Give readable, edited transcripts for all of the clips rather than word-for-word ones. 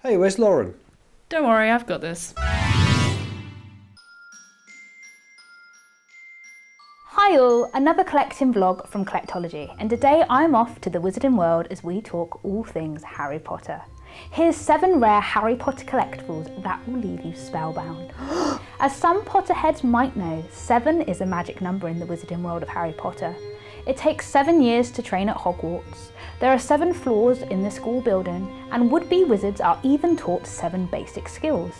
Hey, where's Lauren? Don't worry, I've got this. Hi all, another collecting vlog from Collectology, and today I'm off to the Wizarding World as we talk all things Harry Potter. Here's 7 rare Harry Potter collectibles that will leave you spellbound. As some Potterheads might know, 7 is a magic number in the Wizarding World of Harry Potter. It takes 7 years to train at Hogwarts. There are 7 floors in the school building, and would-be wizards are even taught 7 basic skills.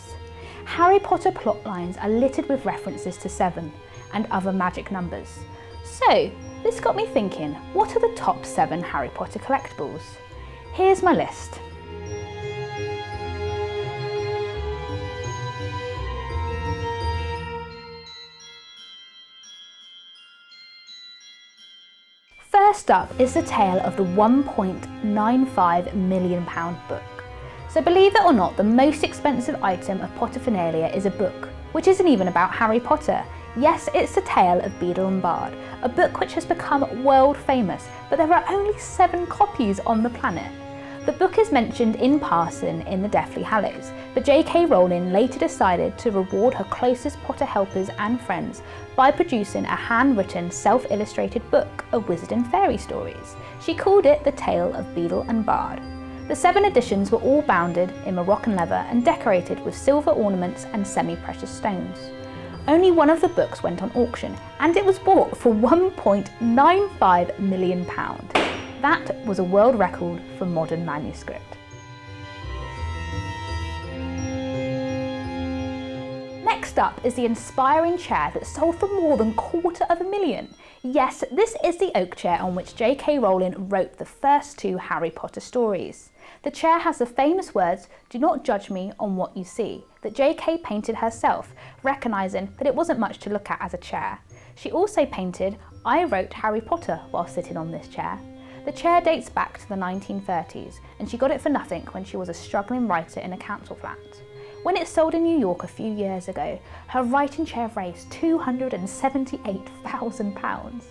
Harry Potter plotlines are littered with references to 7 and other magic numbers. So, this got me thinking, what are the top 7 Harry Potter collectibles? Here's my list. First up is the tale of the £1.95 million book. So believe it or not, the most expensive item of Potterphernalia is a book, which isn't even about Harry Potter. Yes, it's the tale of Beedle and Bard, a book which has become world famous, but there are only 7 copies on the planet. The book is mentioned in passing in the Deathly Hallows, but J.K. Rowling later decided to reward her closest Potter helpers and friends by producing a handwritten, self-illustrated book of wizard and fairy stories. She called it The Tale of Beedle and Bard. The 7 editions were all bounded in Moroccan leather and decorated with silver ornaments and semi-precious stones. Only one of the books went on auction, and it was bought for £1.95 million. That was a world record for modern manuscript. Next up is the inspiring chair that sold for more than $250,000. Yes, this is the oak chair on which J.K. Rowling wrote the first 2 Harry Potter stories. The chair has the famous words, "Do not judge me on what you see," that J.K. painted herself, recognising that it wasn't much to look at as a chair. She also painted, "I wrote Harry Potter while sitting on this chair." The chair dates back to the 1930s, and she got it for nothing when she was a struggling writer in a council flat. When it sold in New York a few years ago, her writing chair raised £278,000.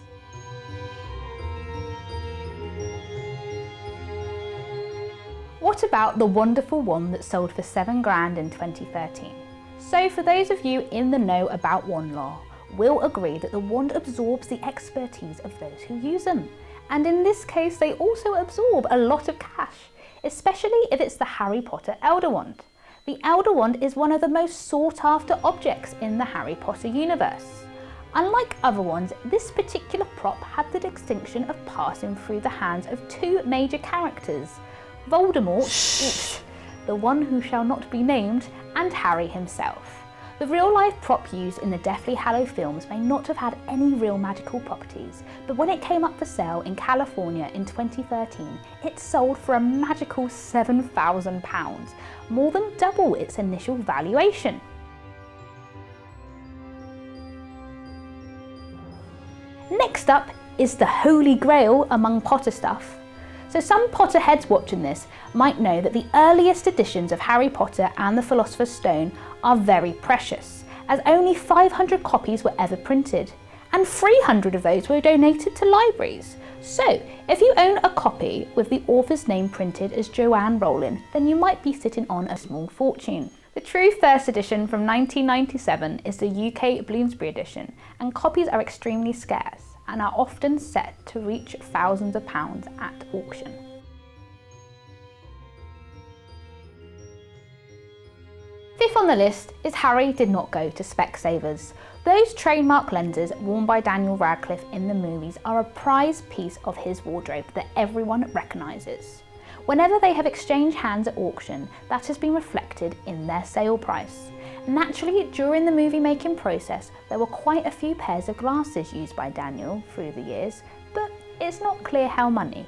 What about the wonderful wand that sold for £7,000 in 2013? So for those of you in the know about wand lore, will agree that the wand absorbs the expertise of those who use them. And in this case, they also absorb a lot of cash, especially if it's the Harry Potter Elder Wand. The Elder Wand is one of the most sought after objects in the Harry Potter universe. Unlike other wands, this particular prop had the distinction of passing through the hands of 2 major characters, Voldemort, the one who shall not be named, and Harry himself. The real-life prop used in the Deathly Hallows films may not have had any real magical properties, but when it came up for sale in California in 2013, it sold for a magical £7,000, more than double its initial valuation. Next up is the Holy Grail among Potter stuff. So some Potterheads watching this might know that the earliest editions of Harry Potter and the Philosopher's Stone are very precious, as only 500 copies were ever printed, and 300 of those were donated to libraries. So if you own a copy with the author's name printed as Joanne Rowling, then you might be sitting on a small fortune. The true first edition from 1997 is the UK Bloomsbury edition, and copies are extremely scarce and are often set to reach thousands of pounds at auction. Fifth on the list is Harry did not go to Specsavers. Those trademark lenses worn by Daniel Radcliffe in the movies are a prized piece of his wardrobe that everyone recognises. Whenever they have exchanged hands at auction, that has been reflected in their sale price. Naturally, during the movie making process, there were quite a few pairs of glasses used by Daniel through the years, but it's not clear how many.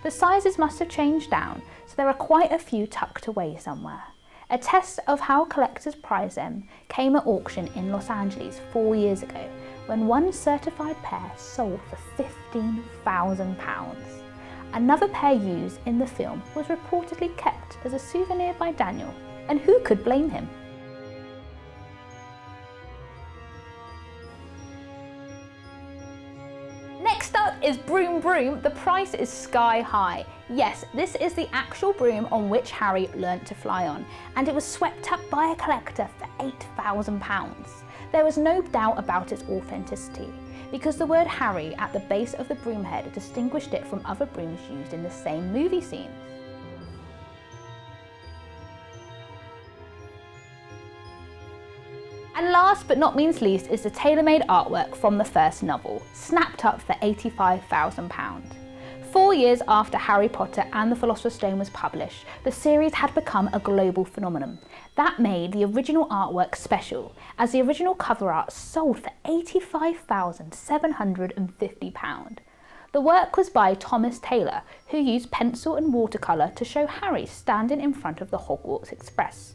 The sizes must have changed down, so there are quite a few tucked away somewhere. A test of how collectors prize them came at auction in Los Angeles 4 years ago, when one certified pair sold for £15,000. Another pair used in the film was reportedly kept as a souvenir by Daniel, and who could blame him? Next up is is Broom Broom, the price is sky high. Yes, this is the actual broom on which Harry learnt to fly on, and it was swept up by a collector for £8,000. There was no doubt about its authenticity, because the word Harry at the base of the broom head distinguished it from other brooms used in the same movie scenes. And last but not least is the tailor-made artwork from the first novel, snapped up for £85,000. 4 years after Harry Potter and the Philosopher's Stone was published, the series had become a global phenomenon. That made the original artwork special, as the original cover art sold for £85,750. The work was by Thomas Taylor, who used pencil and watercolour to show Harry standing in front of the Hogwarts Express.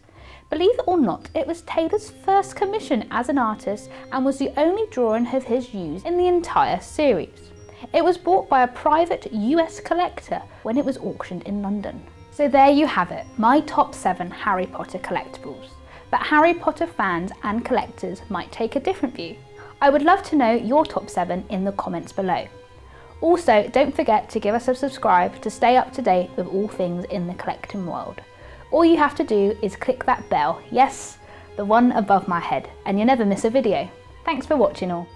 Believe it or not, it was Taylor's first commission as an artist and was the only drawing of his used in the entire series. It was bought by a private US collector when it was auctioned in London. So there you have it, my top 7 Harry Potter collectibles. But Harry Potter fans and collectors might take a different view. I would love to know your top 7 in the comments below. Also, don't forget to give us a subscribe to stay up to date with all things in the collecting world. All you have to do is click that bell, yes, the one above my head, and you'll never miss a video. Thanks for watching all.